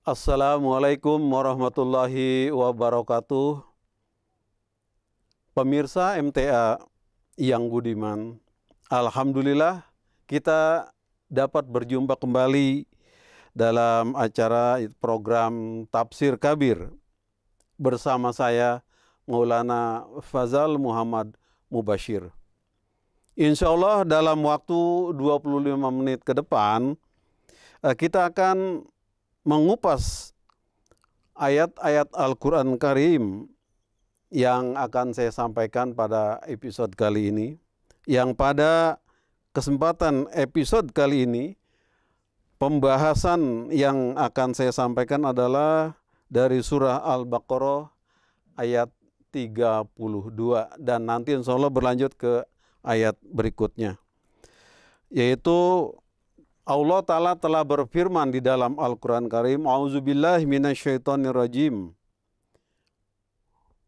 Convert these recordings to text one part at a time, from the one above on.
Assalamualaikum warahmatullahi wabarakatuh. Pemirsa MTA yang budiman, alhamdulillah kita dapat berjumpa kembali dalam acara program Tafsir Kabir bersama saya Maulana Fazal Muhammad Mubashir. Insya Allah dalam waktu 25 menit ke depan kita akan mengupas ayat-ayat Al-Quran Karim yang akan saya sampaikan pada episode kali ini. Yang pada kesempatan episode kali ini, pembahasan yang akan saya sampaikan adalah dari surah Al-Baqarah ayat 32 dan nanti insya Allah berlanjut ke ayat berikutnya, yaitu Allah Ta'ala telah berfirman di dalam Al-Quran Karim, A'udzubillahi minasyaitonirrajim.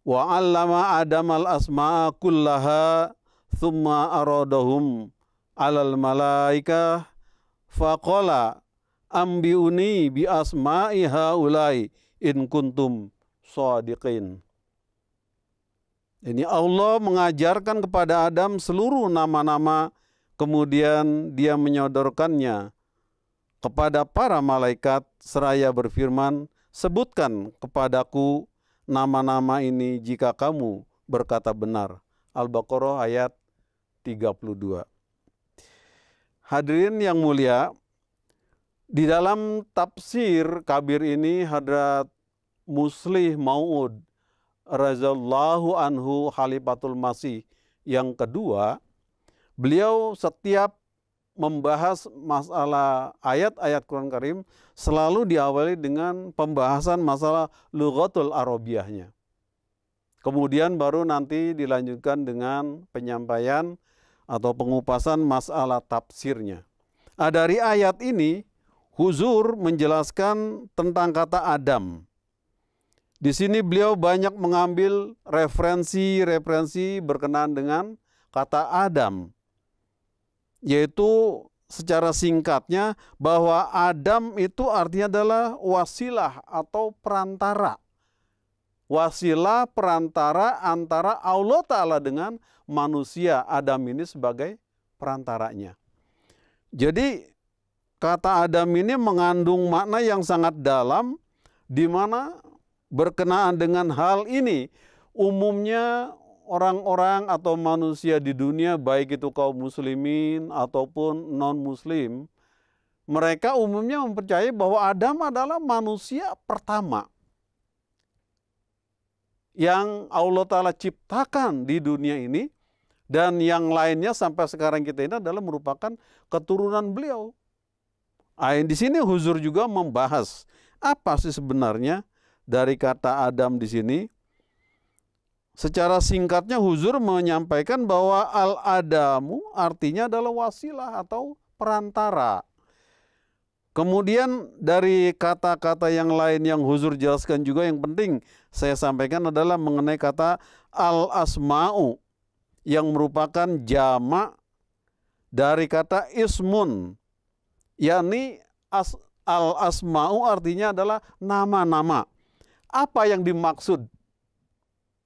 Wa 'allama Adamal asma'a kullaha thumma aradahum 'alal malaikah faqala ambiuni bi asma'i haulai in kuntum shadiqin. Ini Allah mengajarkan kepada Adam seluruh nama-nama, kemudian dia menyodorkannya kepada para malaikat seraya berfirman, sebutkan kepadaku nama-nama ini jika kamu berkata benar. Al-Baqarah ayat 32. Hadirin yang mulia, di dalam tafsir kabir ini Hadrat Muslih Mau'ud radhiyallahu anhu Khalifatul Masih yang kedua, beliau setiap membahas masalah ayat-ayat Quran Karim selalu diawali dengan pembahasan masalah lughatul arabiyahnya. Kemudian baru nanti dilanjutkan dengan penyampaian atau pengupasan masalah tafsirnya. Dari ayat ini, Huzur menjelaskan tentang kata Adam. Di sini beliau banyak mengambil referensi berkenaan dengan kata Adam, yaitu secara singkatnya bahwa Adam itu artinya adalah wasilah atau perantara. Wasilah perantara antara Allah Ta'ala dengan manusia. Adam ini sebagai perantaranya. Jadi kata Adam ini mengandung makna yang sangat dalam, di mana berkenaan dengan hal ini umumnya orang-orang atau manusia di dunia, baik itu kaum muslimin ataupun non-muslim, mereka umumnya mempercayai bahwa Adam adalah manusia pertama yang Allah Ta'ala ciptakan di dunia ini, dan yang lainnya sampai sekarang kita ini adalah merupakan keturunan beliau. Di sini Huzur juga membahas apa sih sebenarnya dari kata Adam di sini. Secara singkatnya Huzur menyampaikan bahwa al-adamu artinya adalah wasilah atau perantara. Kemudian dari kata-kata yang lain yang Huzur jelaskan juga yang penting saya sampaikan adalah mengenai kata al-asma'u yang merupakan jamak dari kata ismun, yakni al-asma'u artinya adalah nama-nama. Apa yang dimaksud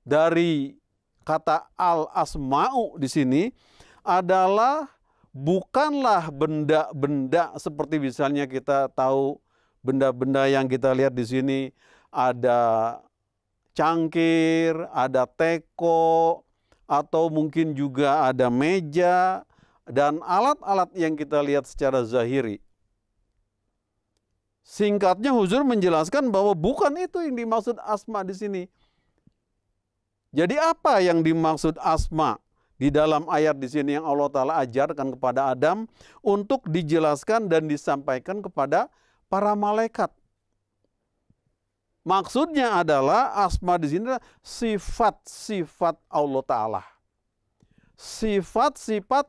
dari kata al-asma'u di sini adalah bukanlah benda-benda seperti misalnya kita tahu benda-benda yang kita lihat di sini, ada cangkir, ada teko, atau mungkin juga ada meja dan alat-alat yang kita lihat secara zahiri. Singkatnya Huzur menjelaskan bahwa bukan itu yang dimaksud asma di sini. Jadi apa yang dimaksud asma di dalam ayat di sini yang Allah Ta'ala ajarkan kepada Adam untuk dijelaskan dan disampaikan kepada para malaikat? Maksudnya adalah asma di sini adalah sifat-sifat Allah Ta'ala. Sifat-sifat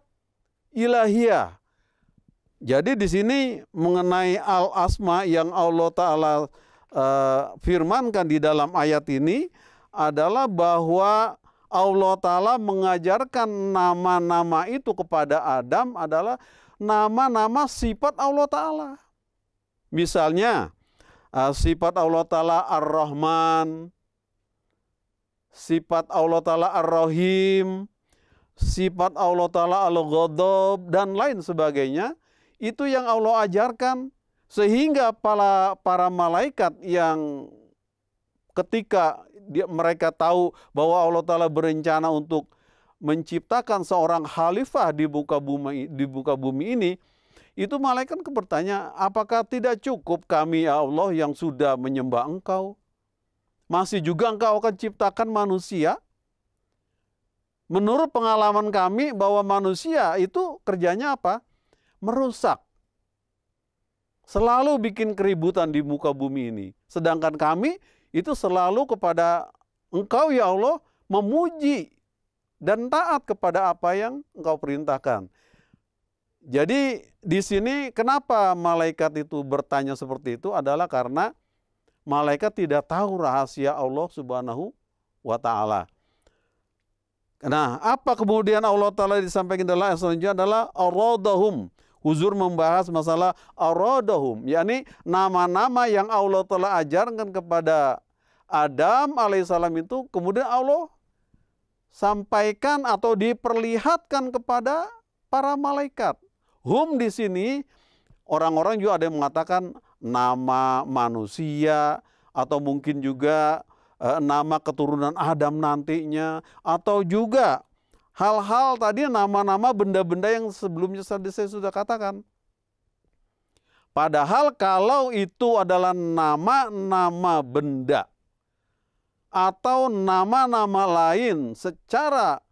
ilahiyah. Jadi di sini mengenai al-asma yang Allah Ta'ala firmankan di dalam ayat ini adalah bahwa Allah Ta'ala mengajarkan nama-nama itu kepada Adam adalah nama-nama sifat Allah Ta'ala. Misalnya sifat Allah Ta'ala Ar-Rahman, sifat Allah Ta'ala Ar-Rahim, sifat Allah Ta'ala Al-Ghadab, dan lain sebagainya. Itu yang Allah ajarkan, sehingga para malaikat yang ketika mereka tahu bahwa Allah Ta'ala berencana untuk menciptakan seorang khalifah di muka bumi ini, itu malaikat bertanya, apakah tidak cukup kami ya Allah yang sudah menyembah Engkau? Masih juga Engkau akan ciptakan manusia? Menurut pengalaman kami bahwa manusia itu kerjanya apa? Merusak. Selalu bikin keributan di muka bumi ini. Sedangkan kami itu selalu kepada Engkau ya Allah memuji dan taat kepada apa yang Engkau perintahkan. Jadi di sini kenapa malaikat itu bertanya seperti itu adalah karena malaikat tidak tahu rahasia Allah Subhanahu wa Ta'ala. Nah, apa kemudian Allah Ta'ala disampaikan dalam ayat selanjutnya adalah aradahum. Huzur membahas masalah aradahum, yakni nama-nama yang Allah telah ajarkan kepada Adam alaihissalam itu kemudian Allah sampaikan atau diperlihatkan kepada para malaikat. Hum di sini orang-orang juga ada yang mengatakan nama manusia atau mungkin juga nama keturunan Adam nantinya, atau juga hal-hal tadi nama-nama benda-benda yang sebelumnya saya sudah katakan. Padahal kalau itu adalah nama-nama benda atau nama-nama lain secara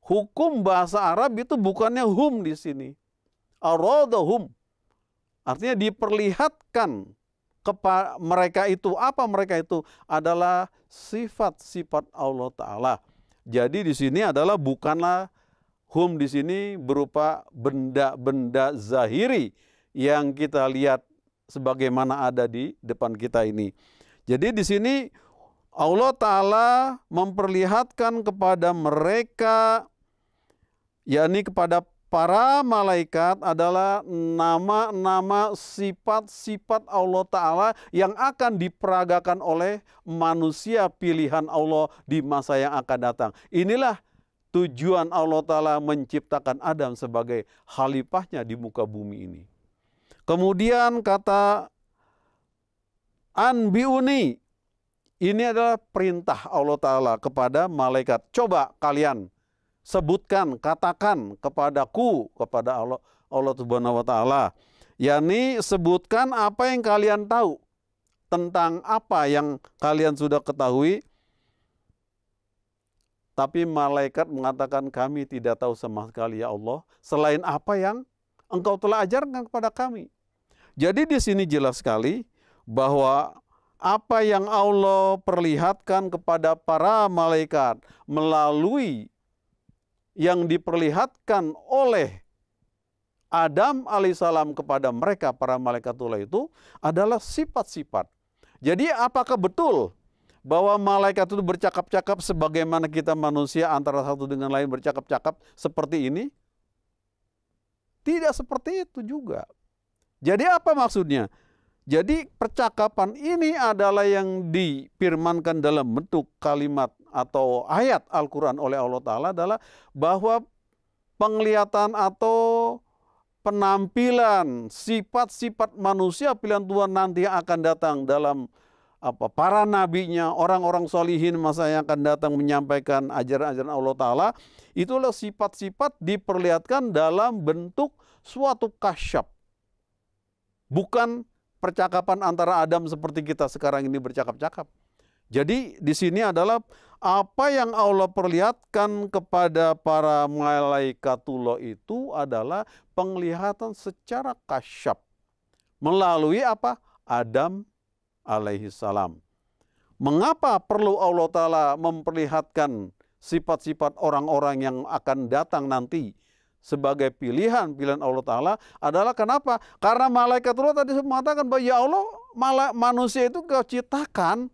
hukum bahasa Arab itu bukannya hum di sini. Aradahum. Artinya diperlihatkan kepada mereka itu. Apa mereka itu? Adalah sifat-sifat Allah Ta'ala. Jadi di sini adalah bukanlah hum di sini berupa benda-benda zahiri yang kita lihat sebagaimana ada di depan kita ini. Jadi di sini Allah Ta'ala memperlihatkan kepada mereka, yakni kepada para malaikat, adalah nama-nama sifat-sifat Allah Ta'ala yang akan diperagakan oleh manusia pilihan Allah di masa yang akan datang. Inilah tujuan Allah Ta'ala menciptakan Adam sebagai khalifahnya di muka bumi ini. Kemudian kata anbiuni, ini adalah perintah Allah Ta'ala kepada malaikat. Coba kalian sebutkan, katakan kepadaku, kepada Allah Subhanahu wa Ta'ala, yakni sebutkan apa yang kalian tahu tentang apa yang kalian sudah ketahui. Tapi malaikat mengatakan, kami tidak tahu sama sekali ya Allah selain apa yang Engkau telah ajarkan kepada kami. Jadi di sini jelas sekali bahwa apa yang Allah perlihatkan kepada para malaikat melalui yang diperlihatkan oleh Adam alaihissalam kepada mereka para malaikatullah itu adalah sifat-sifat. Jadi apakah betul bahwa malaikat itu bercakap-cakap sebagaimana kita manusia antara satu dengan lain bercakap-cakap seperti ini? Tidak seperti itu juga. Jadi apa maksudnya? Jadi percakapan ini adalah yang difirmankan dalam bentuk kalimat atau ayat Al-Quran oleh Allah Ta'ala adalah bahwa penglihatan atau penampilan sifat-sifat manusia pilihan Tuhan nanti yang akan datang dalam para nabinya, orang-orang solihin masa yang akan datang menyampaikan ajaran-ajaran Allah Ta'ala, itulah sifat-sifat diperlihatkan dalam bentuk suatu kasyaf. Bukan percakapan antara Adam seperti kita sekarang ini bercakap-cakap. Jadi di sini adalah apa yang Allah perlihatkan kepada para malaikatullah itu adalah penglihatan secara kasyaf melalui apa? Adam alaihi salam. Mengapa perlu Allah Ta'ala memperlihatkan sifat-sifat orang-orang yang akan datang nanti sebagai pilihan Allah Ta'ala adalah kenapa? Karena malaikatullah tadi mengatakan bahwa ya Allah, manusia itu Kau ciptakan,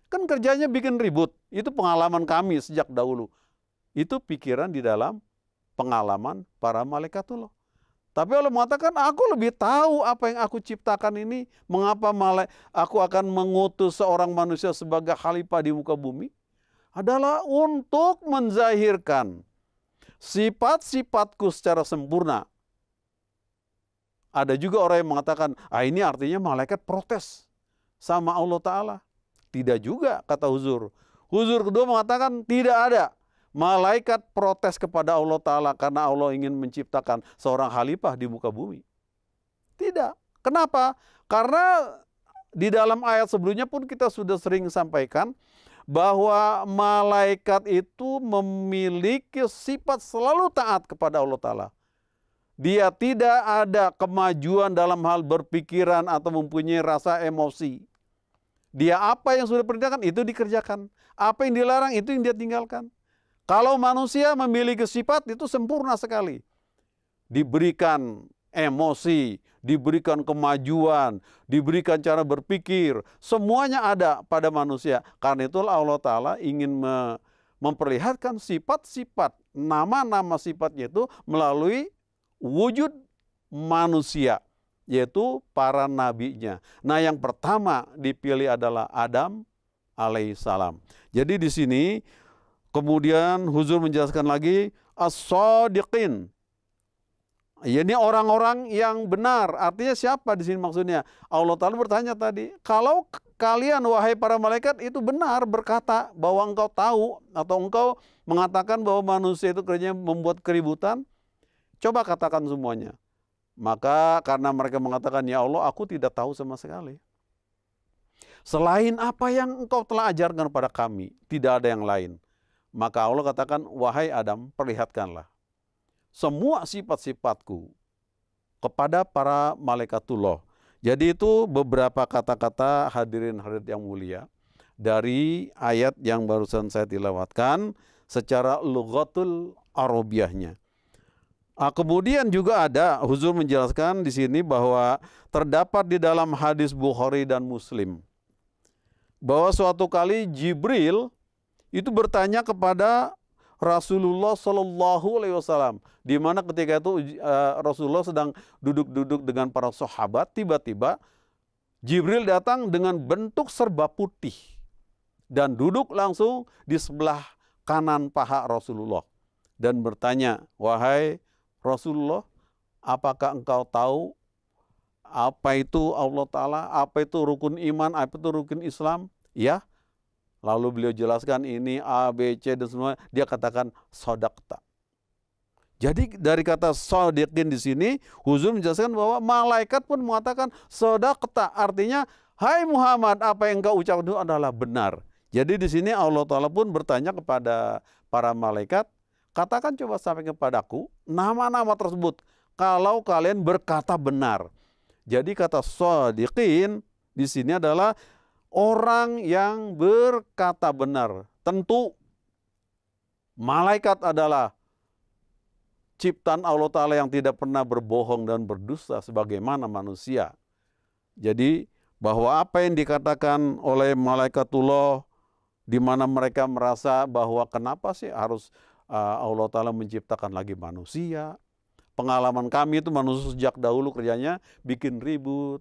kan kerjanya bikin ribut. Itu pengalaman kami sejak dahulu. Itu pikiran di dalam pengalaman para malaikatullah. Tapi Allah mengatakan, aku lebih tahu apa yang aku ciptakan ini. Mengapa aku akan mengutus seorang manusia sebagai khalifah di muka bumi? Adalah untuk menzahirkan sifat-sifatku secara sempurna. Ada juga orang yang mengatakan, ini artinya malaikat protes sama Allah Ta'ala. Tidak juga, kata Huzur. Huzur kedua mengatakan tidak ada malaikat protes kepada Allah Ta'ala karena Allah ingin menciptakan seorang khalifah di muka bumi. Tidak. Kenapa? Karena di dalam ayat sebelumnya pun kita sudah sering sampaikan bahwa malaikat itu memiliki sifat selalu taat kepada Allah Ta'ala. Dia tidak ada kemajuan dalam hal berpikiran atau mempunyai rasa emosi. Dia apa yang sudah diperintahkan itu dikerjakan. Apa yang dilarang itu yang dia tinggalkan. Kalau manusia memiliki sifat itu sempurna sekali. Diberikan emosi, diberikan kemajuan, diberikan cara berpikir. Semuanya ada pada manusia. Karena itulah Allah Ta'ala ingin memperlihatkan sifat-sifat, nama-nama sifatnya itu melalui wujud manusia, yaitu para nabinya. Nah, yang pertama dipilih adalah Adam alaihissalam. Jadi di sini kemudian Huzur menjelaskan lagi as-shadiqin. Ini orang-orang yang benar. Artinya siapa di sini maksudnya? Allah Ta'ala bertanya tadi, kalau kalian wahai para malaikat itu benar berkata bahwa engkau tahu atau engkau mengatakan bahwa manusia itu kerjanya membuat keributan, coba katakan semuanya. Maka karena mereka mengatakan, ya Allah, aku tidak tahu sama sekali. Selain apa yang engkau telah ajarkan kepada kami, tidak ada yang lain. Maka Allah katakan, wahai Adam, perlihatkanlah semua sifat-sifatku kepada para malaikatullah. Jadi itu beberapa kata-kata hadirin yang mulia dari ayat yang barusan saya tilawatkan secara lughatul arabiyahnya. Kemudian juga ada Huzur menjelaskan di sini bahwa terdapat di dalam hadis Bukhari dan Muslim bahwa suatu kali Jibril itu bertanya kepada Rasulullah Shallallahu Alaihi Wasallam, di mana ketika itu Rasulullah sedang duduk-duduk dengan para sahabat, tiba-tiba Jibril datang dengan bentuk serba putih dan duduk langsung di sebelah kanan paha Rasulullah dan bertanya, wahai Rasulullah, apakah engkau tahu apa itu Allah Ta'ala, apa itu rukun iman, apa itu rukun Islam? Ya. Lalu beliau jelaskan ini A, B, C dan semua. Dia katakan sodakta. Jadi dari kata sodikin di sini, Huzur menjelaskan bahwa malaikat pun mengatakan sodakta. Artinya, hai Muhammad, apa yang engkau ucapkan itu adalah benar. Jadi di sini Allah Ta'ala pun bertanya kepada para malaikat, katakan coba sampai kepadaku nama-nama tersebut kalau kalian berkata benar. Jadi kata sodikin di sini adalah orang yang berkata benar. Tentu malaikat adalah ciptaan Allah Ta'ala yang tidak pernah berbohong dan berdusta sebagaimana manusia. Jadi bahwa apa yang dikatakan oleh malaikatullah, di mana mereka merasa bahwa kenapa sih harus Allah Ta'ala menciptakan lagi manusia. Pengalaman kami itu manusia sejak dahulu kerjanya bikin ribut,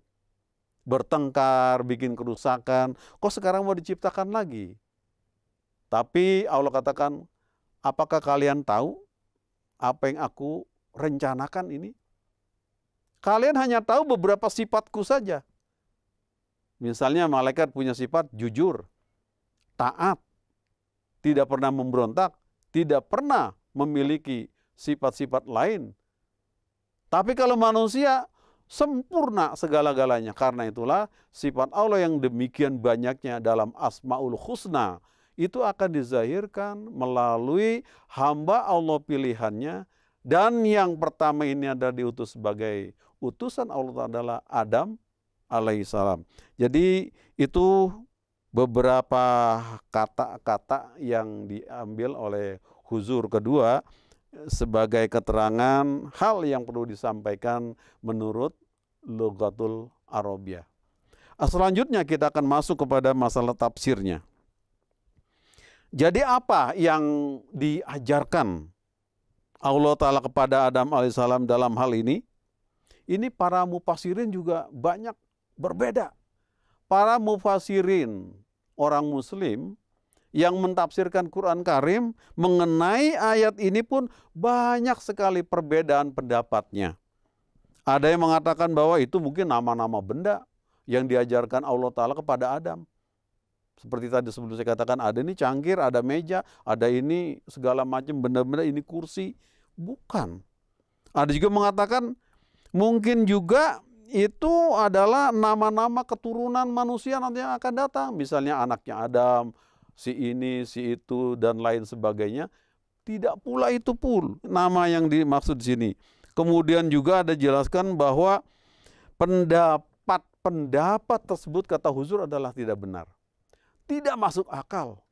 bertengkar, bikin kerusakan. Kok sekarang mau diciptakan lagi? Tapi Allah katakan, apakah kalian tahu apa yang aku rencanakan ini? Kalian hanya tahu beberapa sifatku saja. Misalnya malaikat punya sifat jujur, taat, tidak pernah memberontak, tidak pernah memiliki sifat-sifat lain. Tapi kalau manusia sempurna segala-galanya. Karena itulah sifat Allah yang demikian banyaknya dalam Asmaul Husna itu akan dizahirkan melalui hamba Allah pilihannya. Dan yang pertama ini adalah diutus sebagai utusan Allah adalah Adam alaihissalam. Jadi itu beberapa kata-kata yang diambil oleh Huzur kedua sebagai keterangan hal yang perlu disampaikan menurut lughatul arabiyah. Selanjutnya kita akan masuk kepada masalah tafsirnya. Jadi apa yang diajarkan Allah Ta'ala kepada Adam alaihissalam dalam hal ini? Ini para mufasirin juga banyak berbeda. Para mufasirin orang muslim yang mentafsirkan Quran Karim mengenai ayat ini pun banyak sekali perbedaan pendapatnya. Ada yang mengatakan bahwa itu mungkin nama-nama benda yang diajarkan Allah Ta'ala kepada Adam. Seperti tadi sebelum saya katakan, ada ini cangkir, ada meja, ada ini segala macam benda-benda, ini kursi. Bukan. Ada juga mengatakan mungkin juga itu adalah nama-nama keturunan manusia nanti yang akan datang. Misalnya anaknya Adam, si ini, si itu, dan lain sebagainya. Tidak pula itu pun nama yang dimaksud di sini. Kemudian juga ada jelaskan bahwa pendapat tersebut kata Huzur adalah tidak benar. Tidak masuk akal.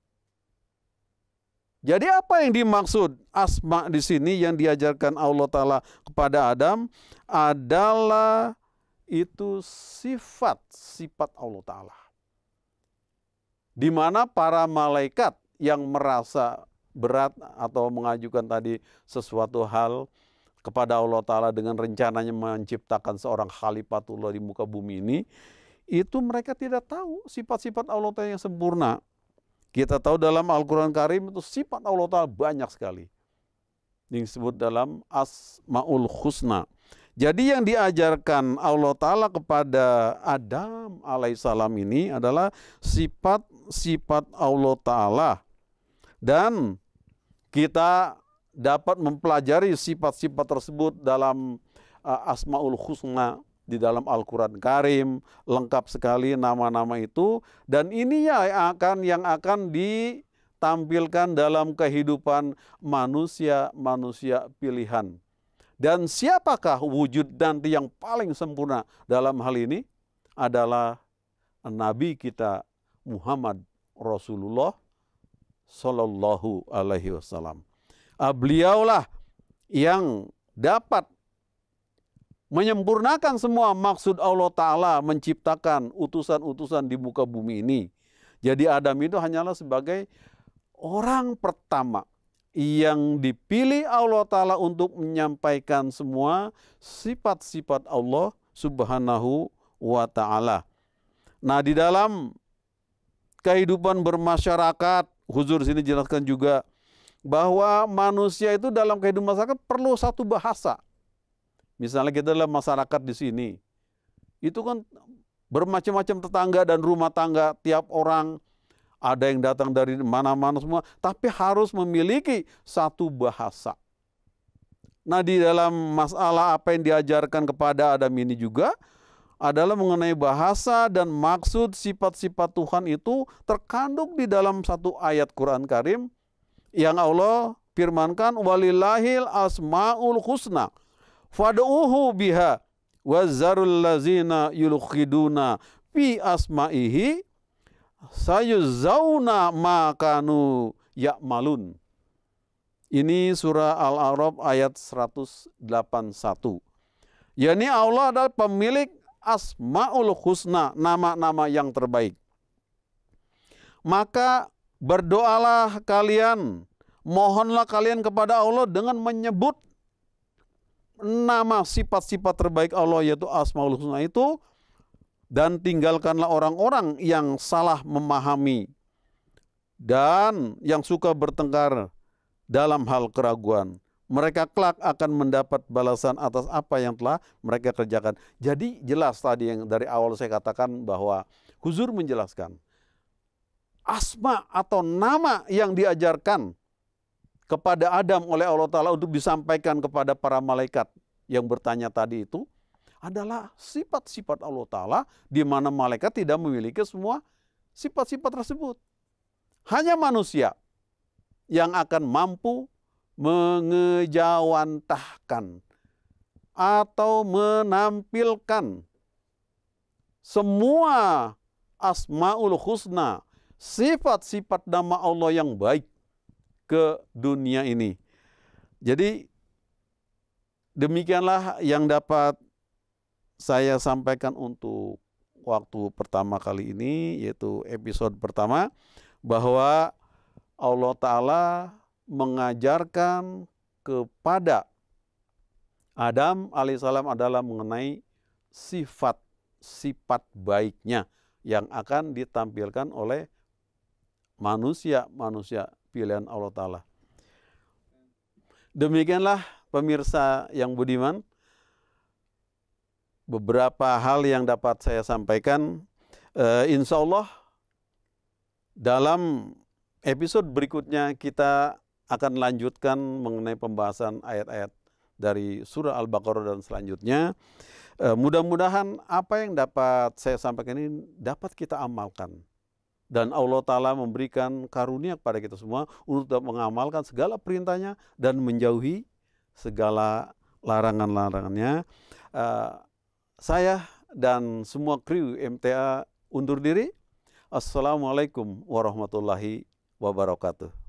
Jadi apa yang dimaksud asma di sini yang diajarkan Allah Ta'ala kepada Adam adalah itu sifat Allah Ta'ala. Di mana para malaikat yang merasa berat atau mengajukan tadi sesuatu hal kepada Allah Ta'ala dengan rencananya menciptakan seorang khalifatullah di muka bumi ini, itu mereka tidak tahu sifat-sifat Allah Ta'ala yang sempurna. Kita tahu dalam Al-Quran Karim itu sifat Allah Ta'ala banyak sekali. Yang disebut dalam Asma'ul Husna. Jadi yang diajarkan Allah Ta'ala kepada Adam alaihissalam ini adalah sifat-sifat Allah Ta'ala. Dan kita dapat mempelajari sifat-sifat tersebut dalam Asma'ul Husna di dalam Al-Quran Karim, lengkap sekali nama-nama itu, dan ini yang akan ditampilkan dalam kehidupan manusia pilihan. Dan siapakah wujud nanti yang paling sempurna dalam hal ini? Adalah Nabi kita Muhammad Rasulullah Sallallahu Alaihi Wasallam. Beliaulah yang dapat menyempurnakan semua maksud Allah Ta'ala menciptakan utusan-utusan di muka bumi ini. Jadi Adam itu hanyalah sebagai orang pertama yang dipilih Allah Ta'ala untuk menyampaikan semua sifat-sifat Allah Subhanahu wa Ta'ala. Nah, di dalam kehidupan bermasyarakat, Huzur sini jelaskan juga bahwa manusia itu dalam kehidupan masyarakat perlu satu bahasa. Misalnya kita dalam masyarakat di sini, itu kan bermacam-macam tetangga dan rumah tangga, tiap orang ada yang datang dari mana-mana semua, tapi harus memiliki satu bahasa. Nah, di dalam masalah apa yang diajarkan kepada Adam ini juga adalah mengenai bahasa dan maksud sifat-sifat Tuhan itu terkandung di dalam satu ayat Quran Karim yang Allah firmankan, walillahil asmaul husna fad'uhu biha wazzarul lazina yulkhiduna fi asma'ihi sayuzauna ma kanu ya'malun. Ini surah Al-A'raf ayat 181. Yani Allah adalah pemilik asmaul husna, nama-nama yang terbaik. Maka berdoalah kalian, mohonlah kalian kepada Allah dengan menyebut nama sifat-sifat terbaik Allah, yaitu Asmaul Husna itu, dan tinggalkanlah orang-orang yang salah memahami dan yang suka bertengkar dalam hal keraguan. Mereka kelak akan mendapat balasan atas apa yang telah mereka kerjakan. Jadi jelas tadi yang dari awal saya katakan bahwa Huzur menjelaskan asma atau nama yang diajarkan kepada Adam oleh Allah Ta'ala untuk disampaikan kepada para malaikat yang bertanya tadi itu adalah sifat-sifat Allah Ta'ala, di mana malaikat tidak memiliki semua sifat-sifat tersebut. Hanya manusia yang akan mampu mengejawantahkan atau menampilkan semua Asmaul Husna, sifat-sifat nama Allah yang baik ke dunia ini. Jadi demikianlah yang dapat saya sampaikan untuk waktu pertama kali ini, yaitu episode pertama, bahwa Allah Ta'ala mengajarkan kepada Adam alaihissalam adalah mengenai sifat baiknya yang akan ditampilkan oleh manusia pilihan Allah Ta'ala. Demikianlah pemirsa yang budiman, beberapa hal yang dapat saya sampaikan. Insya Allah dalam episode berikutnya kita akan lanjutkan mengenai pembahasan ayat-ayat dari surah Al-Baqarah dan selanjutnya. Mudah-mudahan apa yang dapat saya sampaikan ini dapat kita amalkan. Dan Allah Ta'ala memberikan karunia kepada kita semua untuk mengamalkan segala perintahnya dan menjauhi segala larangan-larangannya. Saya dan semua kru MTA undur diri. Assalamualaikum warahmatullahi wabarakatuh.